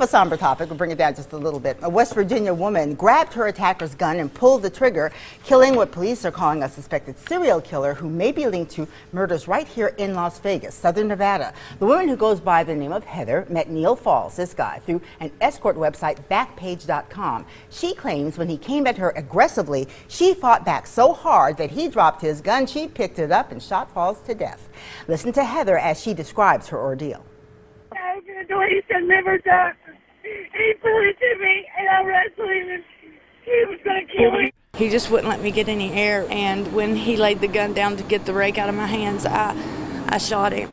a somber topic. We'll bring it down just a little bit. A West Virginia woman grabbed her attacker's gun and pulled the trigger, killing what police are calling a suspected serial killer who may be linked to murders right here in Las Vegas, Southern Nevada. The woman, who goes by the name of Heather, met Neil Falls, this guy, through an escort website, Backpage.com. She claims when he came at her aggressively, she fought back so hard that he dropped his gun. She picked it up and shot Falls to death. Listen to Heather as she describes her ordeal. I was going to do what he said, never done. He pulled it to me, and I wrestled him, and he was going to kill me. He just wouldn't let me get any air, and when he laid the gun down to get the rake out of my hands, I shot him.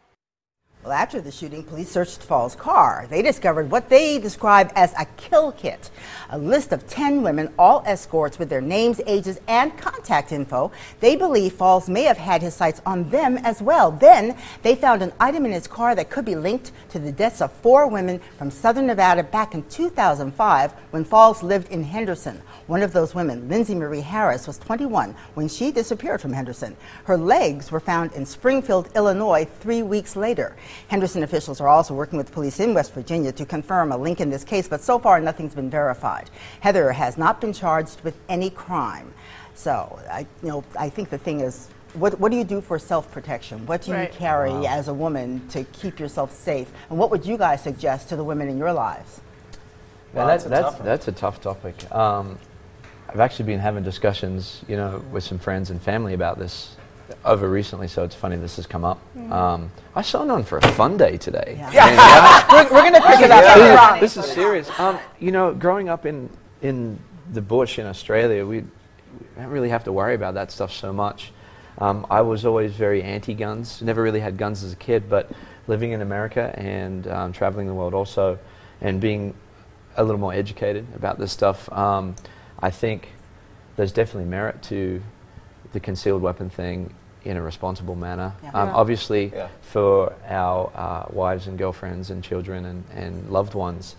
Well, after the shooting, police searched Falls' car. They discovered what they describe as a kill kit, a list of 10 women, all escorts, with their names, ages, and contact info. They believe Falls may have had his sights on them as well. Then they found an item in his car that could be linked to the deaths of 4 women from Southern Nevada back in 2005 when Falls lived in Henderson. One of those women, Lindsay Marie Harris, was 21 when she disappeared from Henderson. Her legs were found in Springfield, Illinois, 3 weeks later. Henderson officials are also working with police in West Virginia to confirm a link in this case, but so far nothing's been verified. Heather has not been charged with any crime. So, I think the thing is, what do you do for self-protection? What do you carry as a woman to keep yourself safe? And what would you guys suggest to the women in your lives? Well, that's a tough topic. I've actually been having discussions, with some friends and family about this over recently, so it's funny this has come up. I signed on for a fun day today. We're going to pick it up. This is serious. Growing up in the bush in Australia, we don't really have to worry about that stuff so much. I was always very anti-guns, never really had guns as a kid, but living in America and traveling the world also, and being a little more educated about this stuff, I think there's definitely merit to the concealed weapon thing in a responsible manner. Obviously, for our wives and girlfriends and children and loved ones,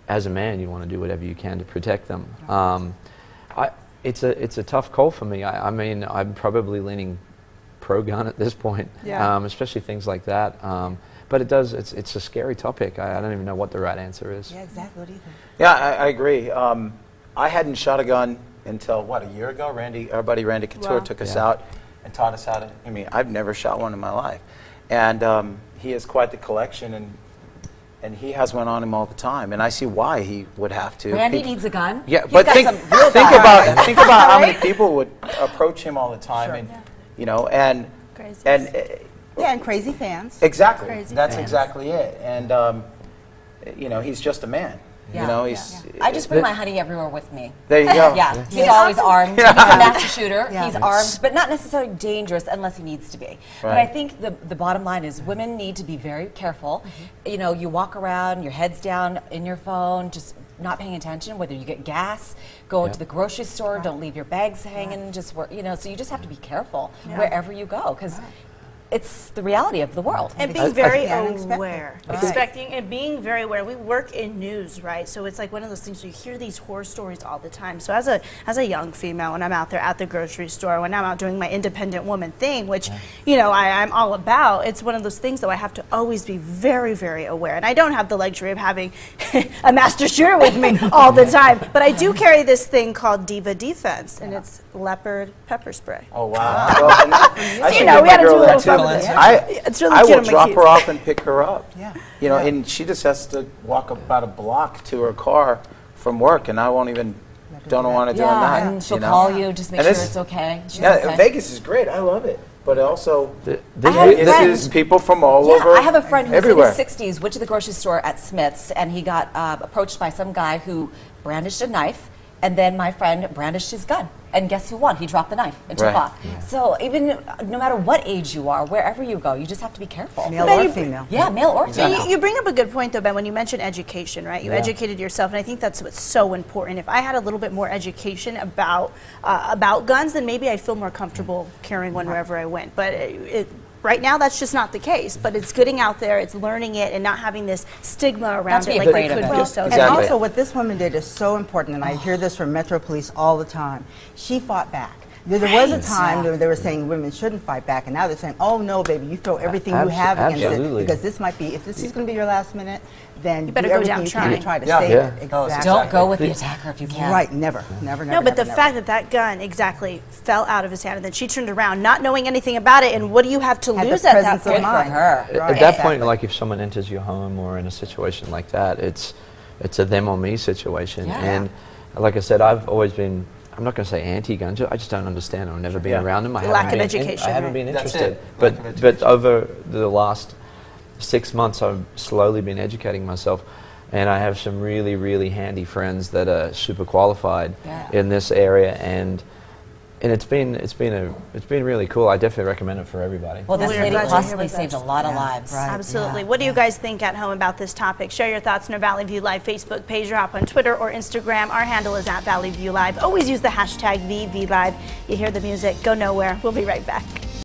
as a man, you want to do whatever you can to protect them. It's a tough call for me. I mean, I'm probably leaning pro-gun at this point, especially things like that. But it's a scary topic. I don't even know what the right answer is. Yeah, exactly. What do you think? Yeah, I agree. I hadn't shot a gun until, what, a year ago? Our buddy Randy Couture took us out and taught us how to, I've never shot one in my life. And he has quite the collection, and he has one on him all the time. And I see why he would have to. Randy needs a gun? Yeah, but think about how many people would approach him all the time. And, and crazy fans. Exactly. That's exactly it. And, he's just a man. I just bring my honey everywhere with me. There you go. Yeah, he's always armed. He's a master shooter. He's armed, but not necessarily dangerous unless he needs to be. But I think the bottom line is women need to be very careful. You walk around, your head's down in your phone, just not paying attention, whether you get gas, go to the grocery store, don't leave your bags hanging, just work, so you just have to be careful wherever you go, because it's the reality of the world. And being very aware. Expecting and being very aware. We work in news, right? So it's like one of those things where you hear these horror stories all the time. So as a young female, when I'm out there at the grocery store, when I'm out doing my independent woman thing, which, I'm all about, it's one of those things that I have to always be very, very aware. And I don't have the luxury of having a master shooter with me all the time. But I do carry this thing called Diva Defense, and it's leopard pepper spray. Oh, wow. Well, we had to do a little fun. I will drop her off and pick her up. And she just has to walk about a block to her car from work, and I won't even don't want to do that. And she'll call you, just make sure it's okay. Vegas is great. I love it. But also, this is people from all over. I have a friend who's everywhere. in his 60s, went to the grocery store at Smith's, and he got approached by some guy who brandished a knife, and then my friend brandished his gun. And guess who won? He dropped the knife and took off. So even no matter what age you are, wherever you go, you just have to be careful. Male or female. Yeah, male or female. You bring up a good point, though, Ben, when you mentioned education, right? You educated yourself, and I think that's what's so important. If I had a little bit more education about guns, then maybe I'd feel more comfortable carrying one wherever I went. But right now, that's just not the case. But it's getting out there, it's learning it, and not having this stigma around it like it could be. So and also, what this woman did is so important, and I hear this from Metro Police all the time. She fought back. There was a time where they were saying women shouldn't fight back, and now they're saying, oh no, baby, you throw everything you have against it, because this might be, if this is going to be your last minute, then you better go down trying to try to save it. Exactly. Don't go with the attacker if you can. Right, never. No, but the fact that that gun fell out of his hand, and then she turned around, not knowing anything about it, and what do you have to lose at that point? At that point, like if someone enters your home or in a situation like that, it's a them or me situation. And like I said, I've always been, I'm not going to say anti-gun, I just don't understand. I've never been around them. Lack of education. I haven't been interested. But over the last 6 months, I've slowly been educating myself, and I have some really, really handy friends that are super qualified in this area, and it's been really cool. I definitely recommend it for everybody. Well, this lady possibly saved a lot of lives. Right. Absolutely. What do you guys think at home about this topic? Share your thoughts on our Valley View Live Facebook page or hop on Twitter or Instagram. Our handle is @Valley View Live. Always use the hashtag VVLive. You hear the music, go nowhere. We'll be right back.